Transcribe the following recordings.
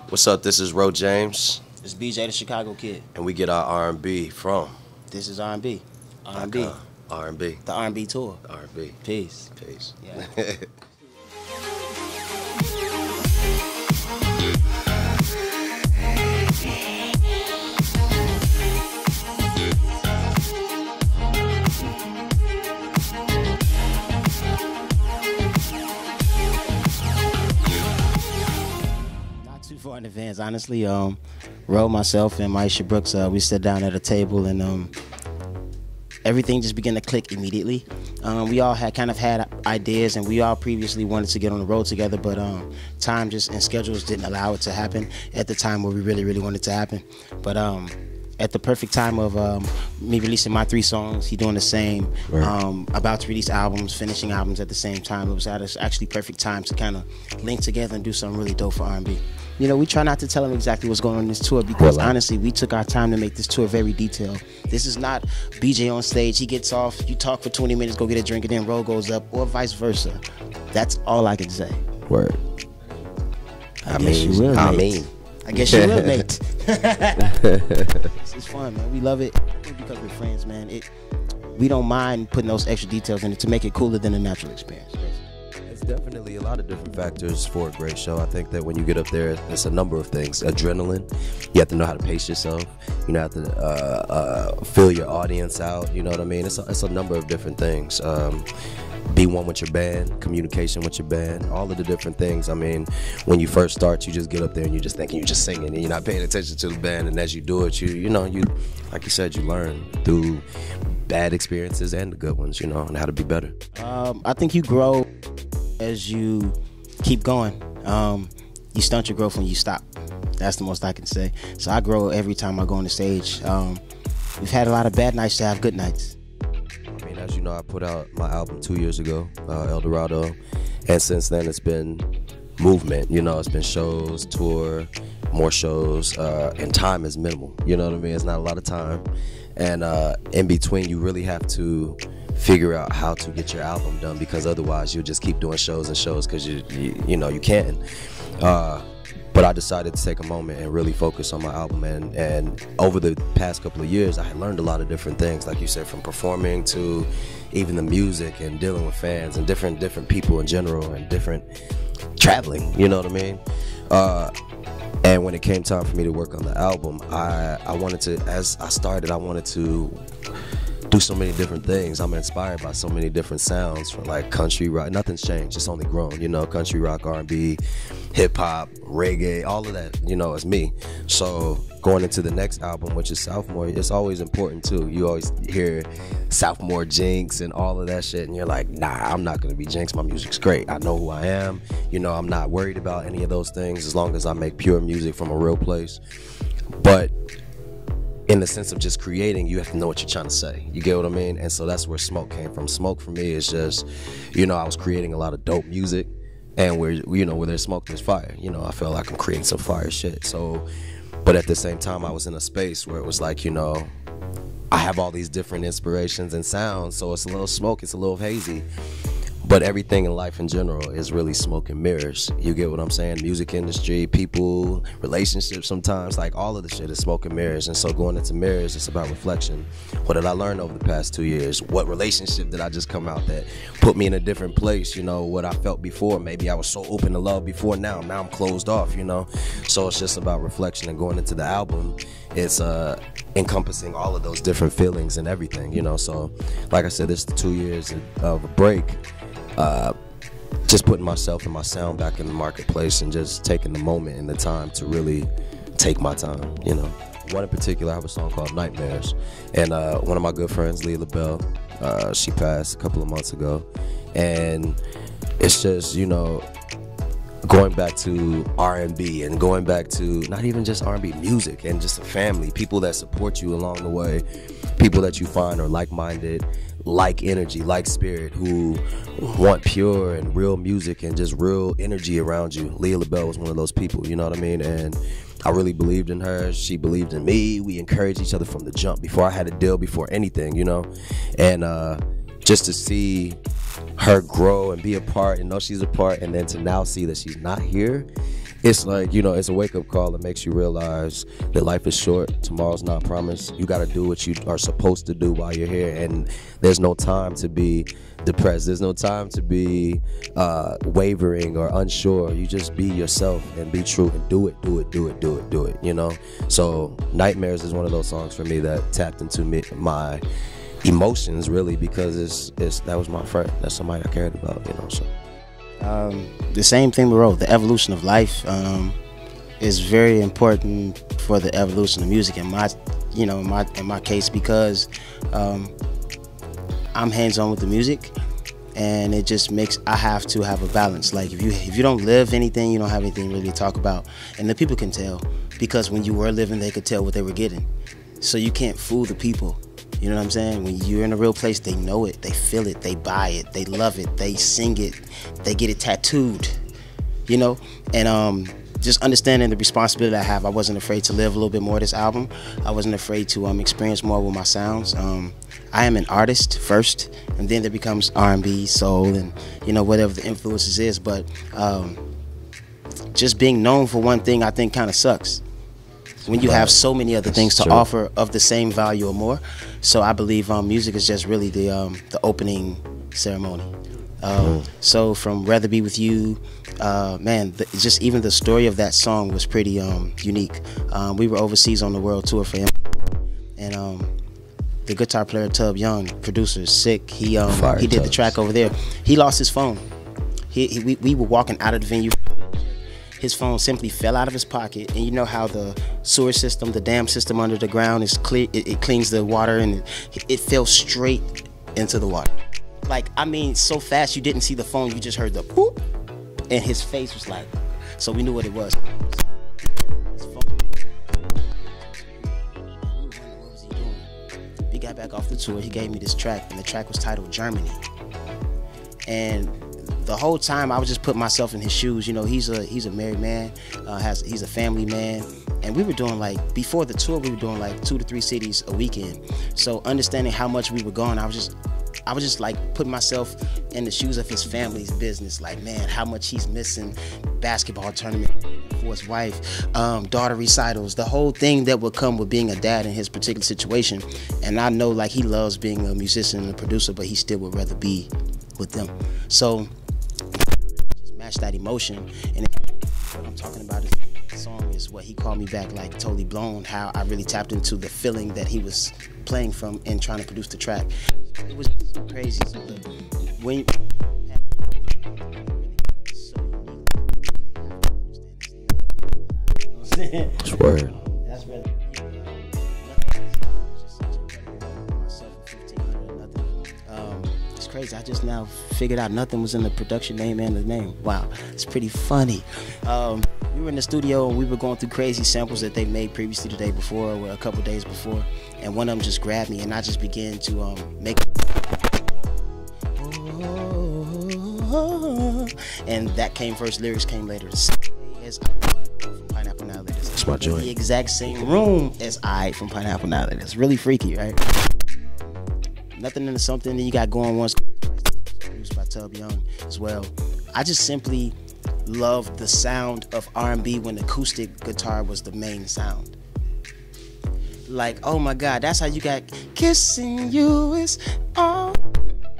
What's up? This is Ro James. It's BJ the Chicago Kid. And we get our R&B from This is R&B. R&B. R&B. The R&B Tour. R&B. Peace. Peace. Yeah. Too far in advance, honestly. Ro, myself, and Maisha Brooks, we sat down at a table and everything just began to click immediately. We all had ideas, and we all previously wanted to get on the road together, but time just and schedules didn't allow it to happen at the time where we really wanted it to happen. But at the perfect time of me releasing my 3 songs, he doing the same, right. About to release albums, finishing albums at the same time. It was actually perfect time to kind of link together and do something really dope for R&B. You know, we try not to tell him exactly what's going on in this tour because honestly, we took our time to make this tour very detailed. This is not BJ on stage, he gets off, you talk for 20 minutes, go get a drink, and then Ro goes up, or vice versa. That's all I can say. Word. I guess you will, Nate. It's fun, man. We love it because we're friends, man. We don't mind putting those extra details in it to make it cooler than a natural experience. It's definitely a lot of different factors for a great show. I think that when you get up there, it's a number of things. Adrenaline, you have to know how to pace yourself. You know, have to fill your audience out. You know what I mean? It's a number of different things. Be one with your band, communication with your band, all of the different things. I mean, when you first start, you just get up there and you're just thinking, you're just singing, and you're not paying attention to the band. And as you do it, you like you said, you learn through bad experiences and the good ones, you know, and how to be better. I think you grow as you keep going. You stunt your growth when you stop. That's the most I can say. So I grow every time I go on the stage. We've had a lot of bad nights to have good nights. I mean, as you know, I put out my album 2 years ago, El Dorado, and since then it's been movement. You know, it's been shows, tour, more shows, and time is minimal. You know what I mean? It's not a lot of time, and in between, you really have to figure out how to get your album done, because otherwise you'll just keep doing shows and shows because you know you can. But I decided to take a moment and really focus on my album, and over the past couple of years I had learned a lot of different things, like you said, from performing to even the music and dealing with fans and different people in general, and different traveling, you know what I mean? And when it came time for me to work on the album, I wanted to, as I started, I wanted to do so many different things. I'm inspired by so many different sounds, from like country rock. Nothing's changed, it's only grown, you know, country rock, R&B, hip hop, reggae, all of that, you know, is me. So going into the next album, which is Sophomore, it's always important too. You always hear Sophomore jinx and all of that shit, and you're like, nah, I'm not gonna be jinxed. My music's great. I know who I am. You know, I'm not worried about any of those things as long as I make pure music from a real place. But in the sense of just creating, you have to know what you're trying to say. You get what I mean? And so that's where Smoke came from. Smoke for me is just, you know, I was creating a lot of dope music, and where there's smoke, there's fire. You know, I felt like I'm creating some fire shit. So, but at the same time, I was in a space where it was like, you know, I have all these different inspirations and sounds, so it's a little smoke, it's a little hazy. But everything in life in general is really smoke and mirrors. You get what I'm saying? Music industry, people, relationships sometimes, like all of the shit is smoke and mirrors. And so going into mirrors, it's about reflection. What did I learn over the past 2 years? What relationship did I just come out that put me in a different place? You know, what I felt before. Maybe I was so open to love before, now I'm closed off, you know? So it's just about reflection, and going into the album, it's encompassing all of those different feelings and everything, you know? So like I said, this is the 2 years of a break. Just putting myself and my sound back in the marketplace, and just taking the moment and the time to really take my time, you know. One in particular, I have a song called Nightmares, and one of my good friends, Leah LaBelle, she passed a couple of months ago, and it's just, you know, going back to R&B, and going back to not even just R&B, music, and just a family, people that support you along the way, people that you find are like-minded, like energy, like spirit, who want pure and real music and just real energy around you. Leah LaBelle was one of those people, you know what I mean? And I really believed in her. She believed in me. We encouraged each other from the jump, before I had a deal, before anything, you know? And just to see her grow and be a part and know she's a part, and then to now see that she's not here, it's like, you know, it's a wake-up call that makes you realize that life is short. Tomorrow's not promised. You got to do what you are supposed to do while you're here, and there's no time to be depressed. There's no time to be wavering or unsure. You just be yourself and be true and do it, you know? So Nightmares is one of those songs for me that tapped into my emotions, really, because that was my friend. That's somebody I cared about, you know, so. The same thing we wrote. The evolution of life is very important for the evolution of music in my case, because I'm hands-on with the music, and it just makes I have to have a balance. Like if you don't live anything, you don't have anything really to talk about, and the people can tell, because when you were living, they could tell what they were getting. So you can't fool the people. You know what I'm saying? When you're in a real place, they know it, they feel it, they buy it, they love it, they sing it, they get it tattooed, you know? And just understanding the responsibility I have, I wasn't afraid to live a little bit more of this album. I wasn't afraid to experience more with my sounds. I am an artist first, and then there becomes R&B, soul, and, you know, whatever the influences is. But just being known for one thing, I think, kind of sucks when you have so many other things to offer of the same value or more. So I believe music is just really the opening ceremony. So from Rather Be With You, man, just even the story of that song was pretty unique. We were overseas on the world tour for him, and the guitar player Tub Young, producer, sick. He did the track over there. He lost his phone. We were walking out of the venue. His phone simply fell out of his pocket, and you know how the sewer system, the dam system under the ground is clear. It cleans the water, and it fell straight into the water. Like, I mean, so fast you didn't see the phone, you just heard the whoop, and his face was like, so we knew what it was. We got back off the tour, he gave me this track, and the track was titled Germany. And the whole time I was just putting myself in his shoes. You know, he's a married man, he's a family man, and we were doing, like, before the tour, we were doing like 2 to 3 cities a weekend. So understanding how much we were going, I was just like putting myself in the shoes of his family's business. Like, man, how much he's missing basketball tournament for his wife, daughter recitals, the whole thing that would come with being a dad in his particular situation. And I know, like, he loves being a musician and a producer, but he still would rather be with them. So just match that emotion. And what I'm talking about is the song is what he called me back, like, totally blown, how I really tapped into the feeling that he was playing from and trying to produce the track. It was so crazy. So when That's word. That's really it's crazy. I just now figured out nothing was in the production name and the name. Wow, it's pretty funny. We were in the studio and we were going through crazy samples that they made previously the day before or a couple days before, and one of them just grabbed me and I just began to make and that came first, lyrics came later. As from Pineapple Now Latest. That's my joint. The exact same room as I from Pineapple Now Latest. It's really freaky, right? Nothing into Something that you got going once, produced by Tub Young as well. I just simply loved the sound of R&B when acoustic guitar was the main sound. Like, oh my God, that's how you got kissing you is all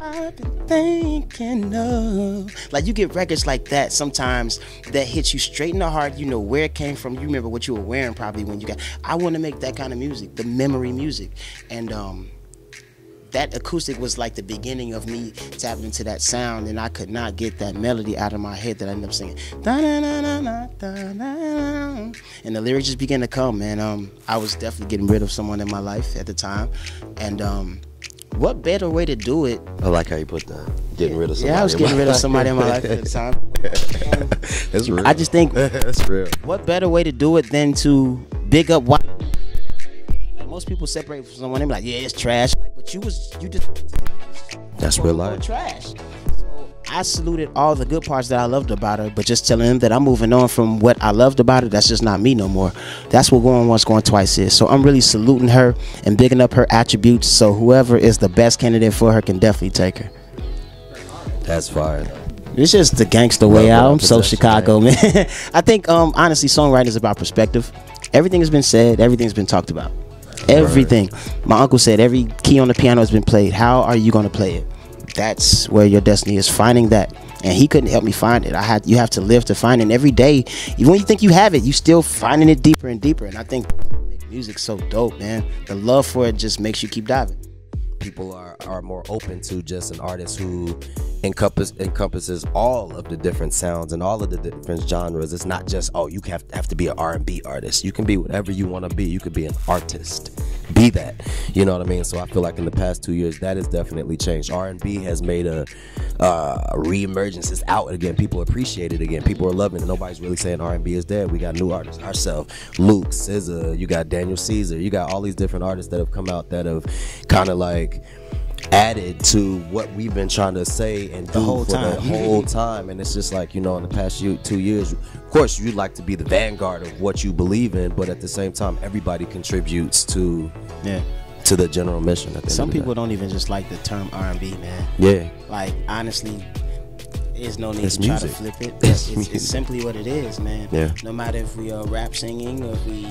I've been thinking of. Like, you get records like that sometimes that hits you straight in the heart. You know where it came from. You remember what you were wearing probably when you got. I want to make that kind of music, the memory music. And that acoustic was like the beginning of me tapping into that sound, and I could not get that melody out of my head that I ended up singing. And the lyrics just began to come, and I was definitely getting rid of someone in my life at the time. And what better way to do it? I like how you put that. Getting rid of somebody. Yeah, I was getting rid of somebody in my life at the time. That's real. I just think that's real. What better way to do it than to big up what? Like, most people separate from someone and be like, yeah, it's trash. Like, but you just. That's real life. Trash. So I saluted all the good parts that I loved about her, but just telling him that I'm moving on from what I loved about her. That's just not me no more. That's what going once, going twice is. So I'm really saluting her and bigging up her attributes. So whoever is the best candidate for her can definitely take her. That's fire. It's just the gangster way out. I'm so Chicago, man. I think honestly, songwriting is about perspective. Everything has been said. Everything's been talked about. Everything. Right. My uncle said every key on the piano has been played. How are you going to play it? That's where your destiny is, finding that. And he couldn't help me find it. You have to live to find it. And every day, even when you think you have it, you still finding it deeper and deeper. And I think music's so dope, man. The love for it just makes you keep diving. People are more open to just an artist who encompasses all of the different sounds and all of the different genres. It's not just, oh, you have to be an R&B artist. You can be whatever you want to be. You could be an artist. Be that. You know what I mean? So I feel like in the past 2 years, that has definitely changed. R&B has made a re-emergence. It's out again. People appreciate it again. People are loving it. Nobody's really saying R&B is dead. We got new artists. Ourselves, Luke, SZA, you got Daniel Caesar. You got all these different artists that have come out that have kind of like added to what we've been trying to say and do the whole time. And it's just like, you know, in the past 2 years, of course you'd like to be the vanguard of what you believe in, but at the same time everybody contributes to the general mission. Some people don't even just like the term R&B, man. Yeah, like honestly, there's no need to try to flip it. It's simply what it is, man. Yeah. No matter if we are rap singing or if we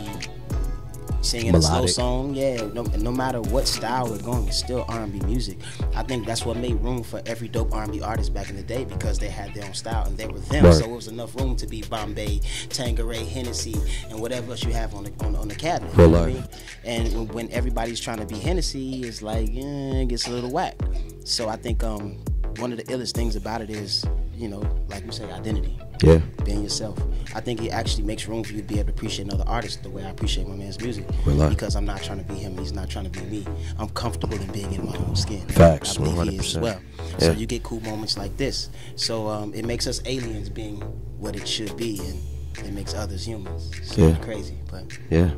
singing a slow song, no matter what style we're going, it's still R&B music. I think that's what made room for every dope R&B artist back in the day, because they had their own style and they were them. Right. So it was enough room to be Bombay, Tanqueray, Hennessy, and whatever else you have on the cabinet. You know what I mean? And when everybody's trying to be Hennessy, it's like it gets a little whack. So I think one of the illest things about it is, you know, like you say, identity. Yeah. Being yourself. I think it actually makes room for you to be able to appreciate another artist the way I appreciate my man's music. Because I'm not trying to be him, he's not trying to be me. I'm comfortable in being in my own skin. Facts, I believe 100%. he is as well. Yeah. So you get cool moments like this. So it makes us aliens being what it should be, and it makes others humans. So crazy, but yeah.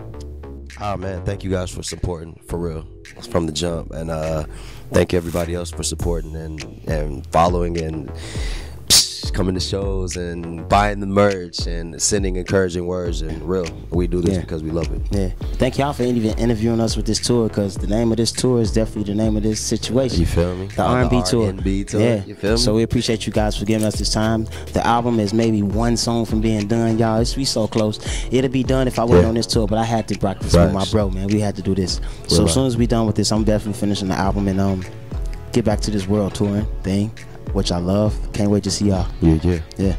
Oh man, thank you guys for supporting, for real, from the jump, and thank everybody else for supporting and following and coming to shows and buying the merch and sending encouraging words. And real, we do this because we love it. Yeah, thank y'all for even interviewing us with this tour, because the name of this tour is definitely the name of this situation. You feel me? The R&B Tour. R&B Tour. Yeah, you feel me? So we appreciate you guys for giving us this time. The album is maybe one song from being done, y'all. We so close. It'll be done if I wasn't on this tour, but I had to rock this with my bro, man. We had to do this. So as soon as we done with this, I'm definitely finishing the album and get back to this world touring thing, which I love. Can't wait to see y'all. Yeah.